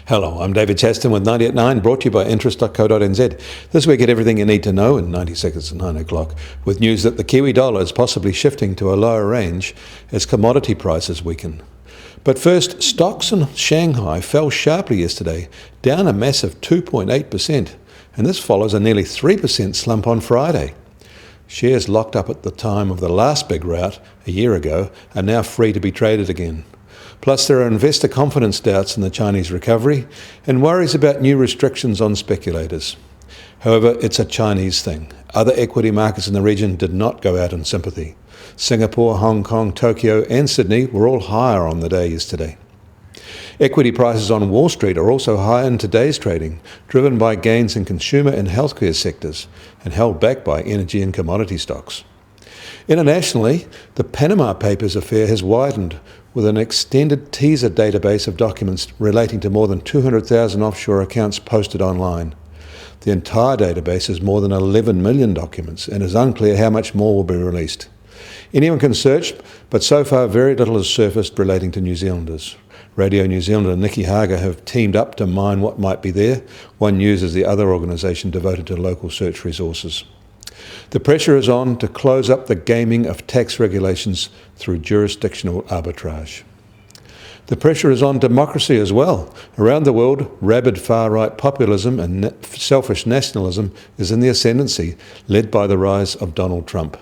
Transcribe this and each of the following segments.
Hello, I'm David Chaston with 90 at 9, brought to you by interest.co.nz. This week at everything you need to know in 90 seconds at 9 o'clock, with news that the Kiwi dollar is possibly shifting to a lower range as commodity prices weaken. But first, stocks in Shanghai fell sharply yesterday, down a massive 2.8%, and this follows a nearly 3% slump on Friday. Shares locked up at the time of the last big rout a year ago are now free to be traded again. Plus, there are investor confidence doubts in the Chinese recovery and worries about new restrictions on speculators. However, it's a Chinese thing. Other equity markets in the region did not go out in sympathy. Singapore, Hong Kong, Tokyo and Sydney were all higher on the day yesterday. Equity prices on Wall Street are also high in today's trading, driven by gains in consumer and healthcare sectors and held back by energy and commodity stocks. Internationally, the Panama Papers affair has widened, with an extended teaser database of documents relating to more than 200,000 offshore accounts posted online. The entire database is more than 11 million documents, and it is unclear how much more will be released. Anyone can search, but so far very little has surfaced relating to New Zealanders. Radio New Zealand and Nikki Hager have teamed up to mine what might be there. One News is the other organisation devoted to local search resources. The pressure is on to close up the gaming of tax regulations through jurisdictional arbitrage. The pressure is on democracy as well. Around the world, rabid far-right populism and selfish nationalism is in the ascendancy, led by the rise of Donald Trump.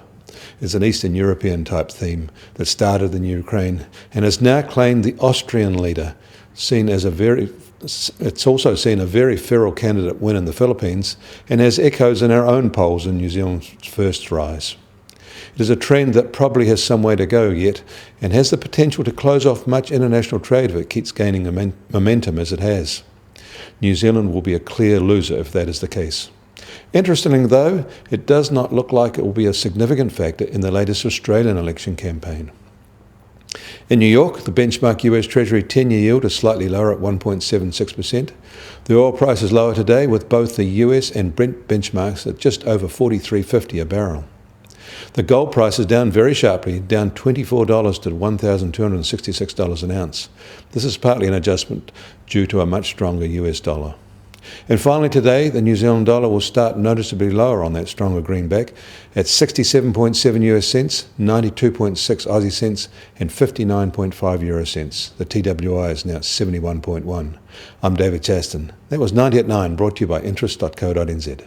It's an Eastern European type theme that started in Ukraine and has now claimed the Austrian leader, It's also seen a very feral candidate win in the Philippines and has echoes in our own polls in New Zealand's first rise. It is a trend that probably has some way to go yet and has the potential to close off much international trade if it keeps gaining momentum as it has. New Zealand will be a clear loser if that is the case. Interestingly though, it does not look like it will be a significant factor in the latest Australian election campaign. In New York, the benchmark US Treasury 10-year yield is slightly lower at 1.76%. The oil price is lower today, with both the US and Brent benchmarks at just over $43.50 a barrel. The gold price is down very sharply, down $24 to $1,266 an ounce. This is partly an adjustment due to a much stronger US dollar. And finally today, the New Zealand dollar will start noticeably lower on that stronger greenback at 67.7 US cents, 92.6 Aussie cents and 59.5 euro cents. The TWI is now at 71.1. I'm David Chaston. That was 90 at 9, brought to you by interest.co.nz.